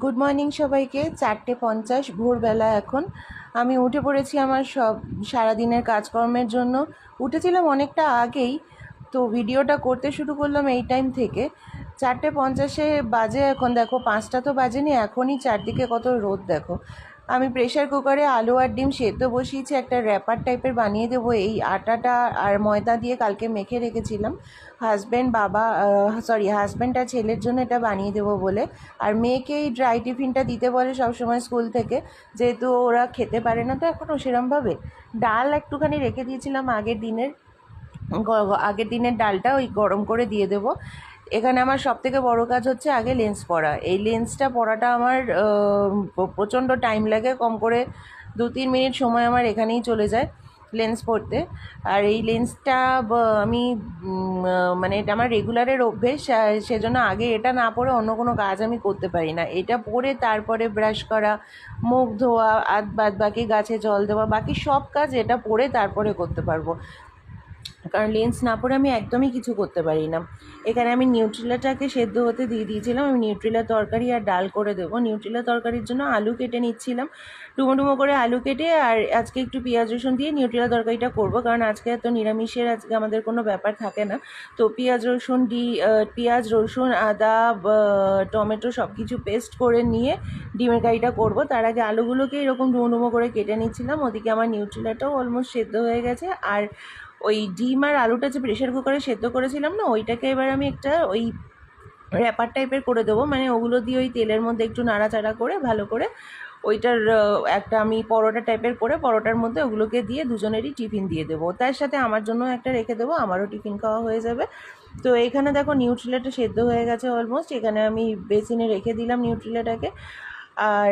Good morning সবাইকে। 4:50 ভোরবেলা এখন। আমি উঠে পড়েছি আমার সব সারাদিনের কাজকর্মের জন্য। উঠেছিলাম অনেকটা আগেই, তো ভিডিওটা করতে শুরু করলাম এই টাইম থেকে। 4:50 বাজে এখন, দেখো 5টা তো বাজেনি এখনই, চারদিকে কত রোদ দেখো। আমি প্রেশার কুকারে আলু আর ডিম সেদ্ধ বসিয়েছি, একটা র্যাপার টাইপের বানিয়ে দেবো। এই আটাটা আর ময়দা দিয়ে কালকে মেখে রেখেছিলাম হাজব্যান্ড আর ছেলের জন্য এটা বানিয়ে দেবো বলে। আর মেয়েকে এই ড্রাই টিফিনটা দিতে বলে সবসময় স্কুল থেকে, যেহেতু ওরা খেতে পারে না তো এখনও সেরমভাবে। ডাল একটুখানি রেখে দিয়েছিলাম আগের দিনের ডালটা, ওই গরম করে দিয়ে দেবো। এখানে আমার সবথেকে বড় কাজ হচ্ছে আগে লেন্স পরা। এই লেন্সটা পরাটা আমার প্রচণ্ড টাইম লাগে, কম করে 2-3 মিনিট সময় আমার এখানেই চলে যায় লেন্স পরতে। আর এই লেন্সটা আমি মানে এটা আমার রেগুলারের অভ্যেস, সেজন্য আগে এটা না পরে অন্য কোনো কাজ আমি করতে পারি না। এটা পরে তারপরে ব্রাশ করা, মুখ ধোয়া, বাদ বাকি গাছে জল দেওয়া, বাকি সব কাজ এটা পরে তারপরে করতে পারবো, কারণ লেন্স না পরে আমি একদমই কিছু করতে পারি না। এখানে আমি নিউট্রিলাটাকে সেদ্ধ হতে দিয়ে দিয়েছিলাম। আমি নিউট্রিলার তরকারি আর ডাল করে দেবো। নিউট্রিলার তরকারির জন্য আলু কেটে নিচ্ছিলাম, ডুমো ডুমো করে আলু কেটে। আর আজকে একটু পেঁয়াজ রসুন দিয়ে নিউট্রিলা তরকারিটা করব, কারণ আজকে এত নিরামিষের আজকে আমাদের কোনো ব্যাপার থাকে না। তো পেঁয়াজ রসুন আদা টমেটো সব কিছু পেস্ট করে নিয়ে ডিমের কারিটা করব। তার আগে আলুগুলোকে এরকম ডুমো ডুমো করে কেটে নিচ্ছিলাম। ওদিকে আমার নিউট্রিলাটাও অলমোস্ট সেদ্ধ হয়ে গেছে। আর ওই ডিম আর আলুটা যে প্রেশার কুকারে সেদ্ধ করেছিলাম না, ওইটাকে এবার আমি একটা ওই র্যাপার টাইপের করে দেবো। মানে ওগুলো দিয়ে ওই তেলের মধ্যে একটু নাড়াচাড়া করে ভালো করে ওইটার একটা আমি পরোটা টাইপের করে পরোটার মধ্যে ওগুলোকে দিয়ে দুজনেরই টিফিন দিয়ে দেবো। তার সাথে আমার জন্য একটা রেখে দেবো, আমারও টিফিন খাওয়া হয়ে যাবে। তো এখানে দেখো নিউট্রিলাটা সেদ্ধ হয়ে গেছে অলমোস্ট। এখানে আমি বেসিনে রেখে দিলাম নিউট্রিলাটাকে। আর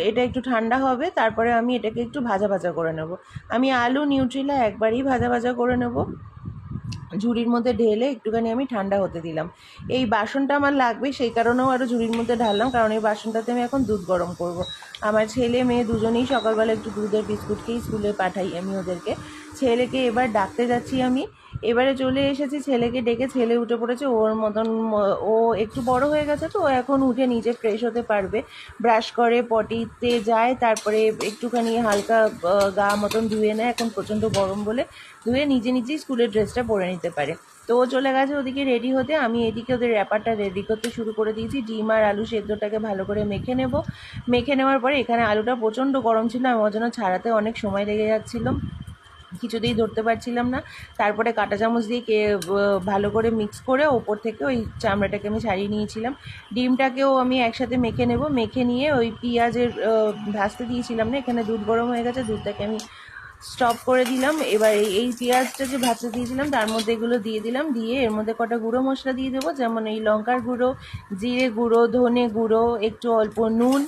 এটা একটু ঠান্ডা হবে, তারপরে আমি এটাকে একটু ভাজা ভাজা করে নেব। আমি আলু নিউট্রিলা একবারই ভাজা ভাজা করে নেব, ঝুড়ির মধ্যে ঢেলে একটুখানি আমি ঠান্ডা হতে দিলাম। এই বাসনটা আমার লাগবে, সেই কারণেও আরও ঝুড়ির মধ্যে ঢাললাম, কারণ এই বাসনটাতে আমি এখন দুধ গরম করব। আমার ছেলে মেয়ে দুজনেই সকালবেলা একটু দুধের বিস্কুট খেয়েই স্কুলে পাঠাই আমি ওদেরকে। ছেলেকে এবার ডাকতে যাচ্ছি আমি। এবারে চলে এসেছি, ছেলেকে ডেকে ছেলে উঠে পড়েছে। ওর মতন ও একটু বড় হয়ে গেছে, তো ও এখন উঠে নিজে ফ্রেশ হতে পারবে। ব্রাশ করে পটিতে যায়, তারপরে একটুখানি হালকা গা মতন ধুয়ে নেয়, এখন প্রচণ্ড গরম বলে ধুয়ে নিজে নিজেই স্কুলের ড্রেসটা পরে নিতে পারে। তো ও চলে গেছে ওদিকে রেডি হতে, আমি এদিকে ওদের র্যাপারটা রেডি করতে শুরু করে দিয়েছি। ডিম আর আলু সেদ্ধটাকে ভালো করে মেখে নেব। মেখে নেওয়ার পরে এখানে আলুটা প্রচণ্ড গরম ছিল, আমার জন্য ছাড়াতে অনেক সময় লেগে যাচ্ছিলো, কিছুতেই ধরতে পারছিলাম না। তারপরে কাঁটা চামচ দিয়ে ভালো করে মিক্স করে ওপর থেকে ওই চামড়াটাকে আমি ছাড়িয়ে নিয়েছিলাম। ডিমটাকেও আমি একসাথে মেখে নেব। মেখে নিয়ে ওই পেঁয়াজের ভাজতে দিয়েছিলাম না, এখানে দুধ গরম হয়ে গেছে, দুধটাকে আমি স্টপ করে দিলাম। এবার এই পেঁয়াজটা যে ভাজতে দিয়েছিলাম তার মধ্যে এগুলো দিয়ে দিলাম, দিয়ে এর মধ্যে কটা গুঁড়ো মশলা দিয়ে দেবো, যেমন এই লঙ্কার গুঁড়ো, জিরে গুঁড়ো, ধনে গুঁড়ো, একটু অল্প নুন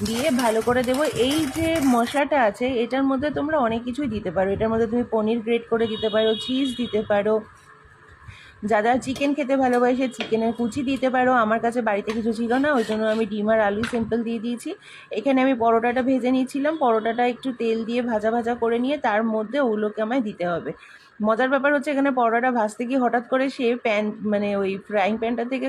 দিয়ে ভালো করে দেবো। এই যে মশলাটা আছে এটার মধ্যে তোমরা অনেক কিছুই দিতে পারো। এটার মধ্যে তুমি পনির গ্রেট করে দিতে পারো, চিজ দিতে পারো, যারা চিকেন খেতে ভালোবাসে চিকেনের কুচি দিতে পারো। আমার কাছে বাড়িতে কিছু ছিল না, ওই জন্য আমি ডিম আর আলু সিম্পল দিয়ে দিয়েছি। এখানে আমি পরোটাটা ভেজে নিয়েছিলাম, পরোটাটা একটু তেল দিয়ে ভাজা ভাজা করে নিয়ে তার মধ্যে ওগুলোকে আমায় দিতে হবে। মজার ব্যাপার হচ্ছে এখানে পরোটাটা ভাজতে গিয়ে হঠাৎ করে সে মানে ওই ফ্রাইং প্যানটা থেকে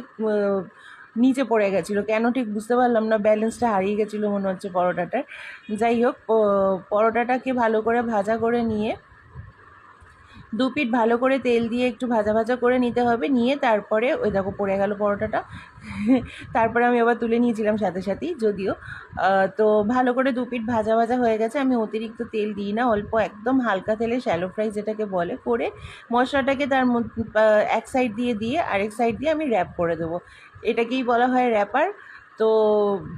নিচে পড়ে গেছিলো, কেন ঠিক বুঝতে পারলাম না, ব্যালেন্সটা হারিয়ে গেছিলো মনে হচ্ছে পরোটাটার। যাই হোক, পরোটাটাকে ভালো করে ভাজা করে নিয়ে দুপিঠ ভালো করে তেল দিয়ে একটু ভাজা ভাজা করে নিতে হবে। নিয়ে তারপরে ওই দেখো পড়ে গেল পরোটাটা তারপরে আমি আবার তুলে নিয়েছিলাম সাথে সাথেই, যদিও। তো ভালো করে দুপিঠ ভাজা ভাজা হয়ে গেছে। আমি অতিরিক্ত তেল দিই না, অল্প একদম হালকা তেলে শ্যালো ফ্রাই যেটাকে বলে করে মশলাটাকে তার মধ্যে এক সাইড দিয়ে আরেক সাইড দিয়ে আমি র্যাপ করে দেবো। এটাকেই বলা হয় র্যাপার। তো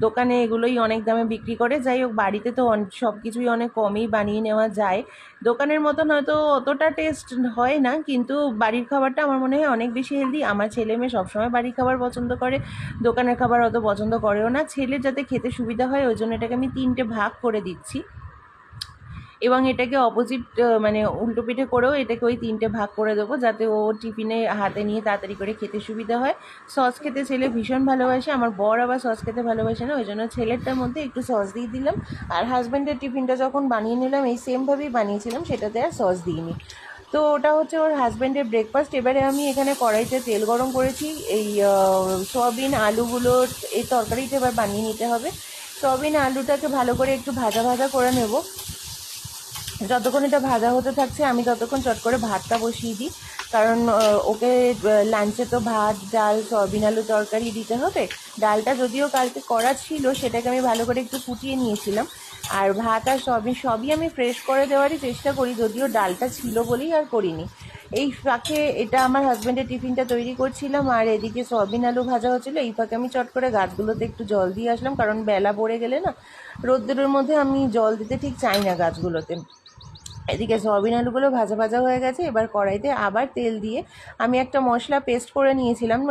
দোকানে এগুলোই অনেক দামে বিক্রি করে। যাই হোক, বাড়িতে তো সব কিছুই অনেক কমেই বানিয়ে নেওয়া যায়। দোকানের মতন হয়তো অতটা টেস্ট হয় না, কিন্তু বাড়ির খাবারটা আমার মনে হয় অনেক বেশি হেলদি। আমার ছেলে মেয়ে সবসময় বাড়ির খাবার পছন্দ করে, দোকানের খাবার অত পছন্দ করেও না। ছেলের যাতে খেতে সুবিধা হয় ওই জন্য এটাকে আমি 3টে ভাগ করে দিচ্ছি, এবং এটাকে অপোজিট মানে উল্টো পিঠে করেও এটাকে ওই 3টে ভাগ করে দেবো, যাতে ও টিফিনে হাতে নিয়ে তাড়াতাড়ি করে খেতে সুবিধা হয়। সস খেতে ছেলে ভীষণ ভালোবাসে, আমার বর আবার সস খেতে ভালোবাসে না, ওই জন্য ছেলেরটার মধ্যে একটু সস দিয়ে দিলাম। আর হাজব্যান্ডের টিফিনটা যখন বানিয়ে নিলাম এই সেমভাবেই বানিয়েছিলাম, সেটাতে আর সস দিইনি। তো ওটা হচ্ছে ওর হাজব্যান্ডের ব্রেকফাস্ট। এবারে আমি এখানে কড়াইতে তেল গরম করেছি, এই সয়াবিন আলুগুলোর এই তরকারিটা এবার বানিয়ে নিতে হবে। সয়াবিন আলুটাকে ভালো করে একটু ভাজা ভাজা করে নেব। যতক্ষণ এটা ভাজা হতে থাকছে আমি ততক্ষণ চট করে ভাতটা বসিয়ে দিই, কারণ ওকে লাঞ্চে তো ভাত ডাল সয়াবিন আলু তরকারি দিতে হবে। ডালটা যদিও কালকে করা ছিল, সেটাকে আমি ভালো করে একটু ফুটিয়ে নিয়েছিলাম। আর ভাত আর সয়াবিন সবই আমি ফ্রেশ করে দেওয়ারই চেষ্টা করি, যদিও ডালটা ছিল বলেই আর করিনি। এই ফাঁকে এটা আমার হাজব্যান্ডের টিফিনটা তৈরি করছিলাম, আর এদিকে সয়াবিন আলু ভাজা হচ্ছিলো। এই ফাঁকে আমি চট করে গাছগুলোতে একটু জল দিয়ে আসলাম, কারণ বেলা পড়ে গেলে না রোদ্দুরের মধ্যে আমি জল দিতে ঠিক চাই না গাছগুলোতে। এদিকে সয়াবিন আলুগুলো ভাজা ভাজা হয়ে গেছে। এবার কড়াইতে আবার তেল দিয়ে আমি একটা মশলা পেস্ট করে নিয়েছিলাম,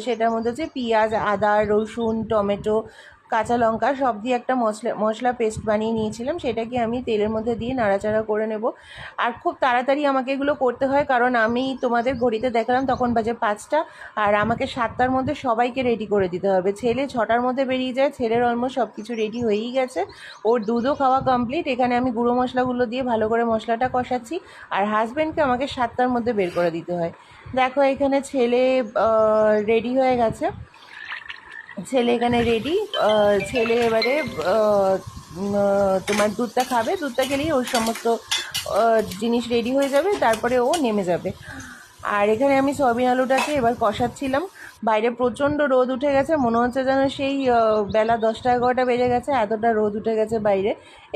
সেটার মধ্যে হচ্ছে পেঁয়াজ আদা রসুন টমেটো কাঁচা লঙ্কা সব দিয়ে একটা মশলা পেস্ট বানিয়ে নিয়েছিলাম। সেটাকে আমি তেলের মধ্যে দিয়ে নাড়াচাড়া করে নেব। আর খুব তাড়াতাড়ি আমাকে এগুলো করতে হয়, কারণ আমি তোমাদের ঘড়িতে দেখালাম তখন বাজে 5টা, আর আমাকে 7টার মধ্যে সবাইকে রেডি করে দিতে হবে। ছেলে 6টার মধ্যে বেরিয়ে যায়, ছেলের অলমোস্ট সব কিছু রেডি হয়েই গেছে, ওর দুধও খাওয়া কমপ্লিট। এখানে আমি গুঁড়ো মশলাগুলো দিয়ে ভালো করে মশলাটা কষাচ্ছি, আর হাজব্যান্ডকে আমাকে 7টার মধ্যে বের করে দিতে হয়। দেখো এখানে ছেলে রেডি হয়ে গেছে, ছেলে এখানে রেডি। ছেলে এবারে তোমার দুধটা খাবে, দুধটা খেলেই ওর সমস্ত জিনিস রেডি হয়ে যাবে, তারপরে ও নেমে যাবে। আর এখানে আমি সয়াবিন আলুটাকে এবার কষাচ্ছিলাম। বাইরে প্রচণ্ড রোদ উঠে গেছে, মনে হচ্ছে যেন সেই বেলা 10টা 11টা বেজে গেছে, এতটা রোদ উঠে গেছে বাইরে।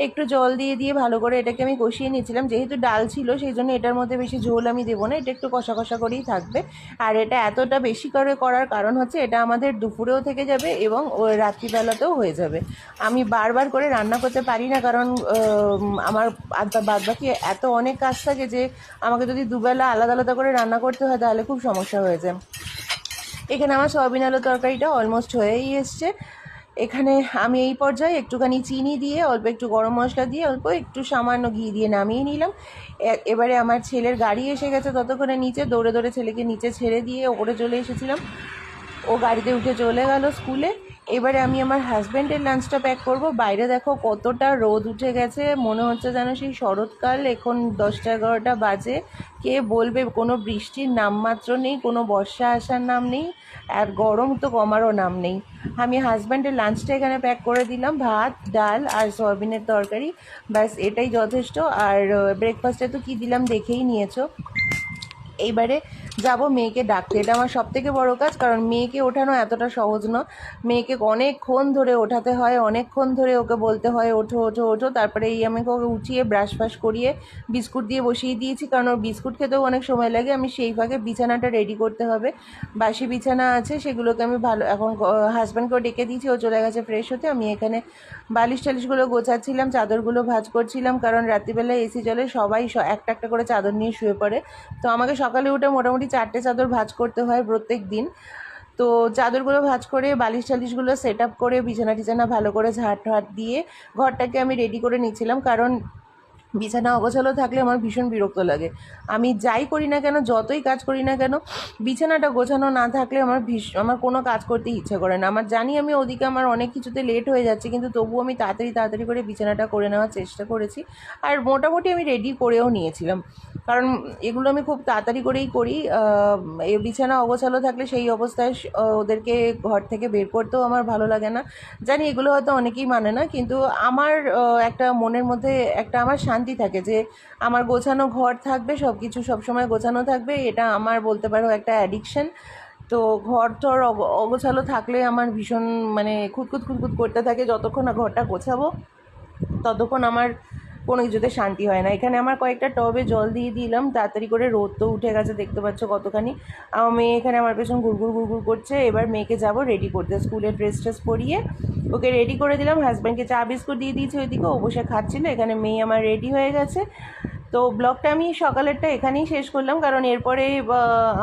একটু জল দিয়ে দিয়ে ভালো করে এটাকে আমি কষিয়ে নিয়েছিলাম, যেহেতু ডাল ছিল সেই জন্য এটার মধ্যে বেশি ঝোল আমি দেবো না, এটা একটু কষা কষা করেই থাকবে। আর এটা এতটা বেশি করে করার কারণ হচ্ছে এটা আমাদের দুপুরেও থেকে যাবে এবং রাত্রিবেলাতেও হয়ে যাবে। আমি বারবার করে রান্না করতে পারি না, কারণ আমার বাদবাকি এত অনেক কাজ থাকে যে আমাকে যদি দুবেলা আলাদা আলাদা করে রান্না করতে হয় তাহলে খুব সমস্যা হয়ে যায়। এখানে আমার সয়াবিন আলু তরকারিটা অলমোস্ট হয়েই এসছে। এখানে আমি এই পর্যায়ে একটুখানি চিনি দিয়ে অল্প একটু গরম মশলা দিয়ে অল্প একটু সামান্য ঘি দিয়ে নামিয়ে নিলাম। এবারে আমার ছেলের গাড়ি এসে গেছে ততক্ষণে নিচে, দৌড়ে দৌড়ে ছেলেকে নিচে ছেড়ে দিয়ে ওপরে চলে এসেছিলাম। ও গাড়িতে উঠে চলে গেল স্কুলে। এবারে আমি আমার হাজব্যান্ডের লাঞ্চটা প্যাক করব। বাইরে দেখো কতটা রোদ উঠে গেছে, মনে হচ্ছে যেন সেই শরৎকাল। এখন 10টা 11টা বাজে, কে বলবে কোনো বৃষ্টির নামমাত্র নেই, কোনো বর্ষা আসার নাম নেই, আর গরম তো কমারও নাম নেই। আমি হাজব্যান্ডের লাঞ্চটা এখানে প্যাক করে দিলাম, ভাত ডাল আর সয়াবিনের তরকারি, ব্যাস এটাই যথেষ্ট। আর ব্রেকফাস্টে তো কী দিলাম দেখেই নিয়েছো। এইবারে যাব মেয়েকে ডাকতে, এটা আমার সবথেকে বড় কাজ, কারণ মেয়েকে ওঠানো এতটা সহজ না। মেয়েকে অনেকক্ষণ ধরে ওঠাতে হয়, অনেকক্ষণ ধরে ওকে বলতে হয় ওঠো ওঠো ওঠো। তারপরে এই আমি ওকে উঠিয়ে ব্রাশ ফ্রাশ করিয়ে বিস্কুট দিয়ে বসিয়ে দিয়েছি, কারণ ওর বিস্কুট খেতেও অনেক সময় লাগে। আমি সেই ফাঁকে বিছানাটা রেডি করতে হবে, বাসি বিছানা আছে সেগুলোকে আমি ভালো এখন হাজব্যান্ডকেও ডেকে দিয়েছি, ও চলে গেছে ফ্রেশ হতে। আমি এখানে বালিশ টালিশগুলো গোছাচ্ছিলাম, চাদরগুলো ভাঁজ করছিলাম, কারণ রাত্রিবেলায় এসি চলে, সবাই একটা একটা করে চাদর নিয়ে শুয়ে পড়ে। তো আমাকে সকালে উঠে মোটামুটি 4টে চাদর ভাঁজ করতে হয় প্রত্যেক দিন। তো চাদরগুলো ভাঁজ করে বালিশ টালিশগুলো সেট আপ করে বিছানা টিছানা ভালো করে ঝাঁট ঠাট দিয়ে ঘরটাকে আমি রেডি করে নিচ্ছিলাম, কারণ বিছানা অগোছালো থাকলে আমার ভীষণ বিরক্ত লাগে। আমি যাই করি না কেন, যতই কাজ করি না কেন, বিছানাটা গোছানো না থাকলে আমার কোনো কাজ করতে ইচ্ছে করে না। আমার জানি আমি ওদিকে আমার অনেক কিছুতে লেট হয়ে যাচ্ছে, কিন্তু তবুও আমি তাড়াতাড়ি তাড়াতাড়ি করে বিছানাটা করে নেওয়ার চেষ্টা করেছি। আর মোটামুটি আমি রেডি করেও নিয়েছিলাম, কারণ এগুলো আমি খুব তাড়াতাড়ি করেই করি। এই বিছানা অগোছালো থাকলে সেই অবস্থায় ওদেরকে ঘর থেকে বের করতেও আমার ভালো লাগে না। জানি এগুলো হয়তো অনেকেই মানে না, কিন্তু আমার একটা মনের মধ্যে একটা আমার শান্তি থাকে যে আমার গোছানো ঘর থাকবে, সব কিছু সবসময় গোছানো থাকবে। এটা আমার বলতে পারো একটা অ্যাডিকশন। তো ঘর টর অগোছালো থাকলে আমার ভীষণ মানে খুঁতখুত খুঁতখুত করতে থাকে। যতক্ষণ না ঘরটা গোছাবো ততক্ষণ আমার কোনো কিছুতে শান্তি হয় না। এখানে আমার কয়েকটা টবে জল দিয়ে দিলাম তাড়াতাড়ি করে, রোদ তো উঠে গেছে দেখতে পাচ্ছ কতখানি। আমার মেয়ে এখানে আমার পেছন ঘুরঘুর ঘুরঘুর করছে। এবার মেয়েকে যাবো রেডি করতে, স্কুলের ড্রেস ট্রেস পরিয়ে ওকে রেডি করে দিলাম। হাজব্যান্ডকে চা বিস্কুট দিয়ে দিয়েছি, ওইদিকে ও বসে খাচ্ছিল। এখানে মেয়ে আমার রেডি হয়ে গেছে। তো ব্লগটা আমি সকালেরটা এখানেই শেষ করলাম, কারণ এরপরে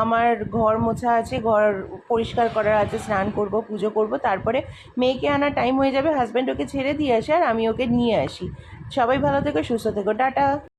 আমার ঘর মোছা আছে, ঘর পরিষ্কার করার আছে, স্নান করব, পুজো করব, তারপরে মেয়েকে আনার টাইম হয়ে যাবে। হাজব্যান্ড ওকে ছেড়ে দিয়ে আসে আর আমি ওকে নিয়ে আসি। সবাই ভালো থেকো, সুস্থ থেকো, টাটা।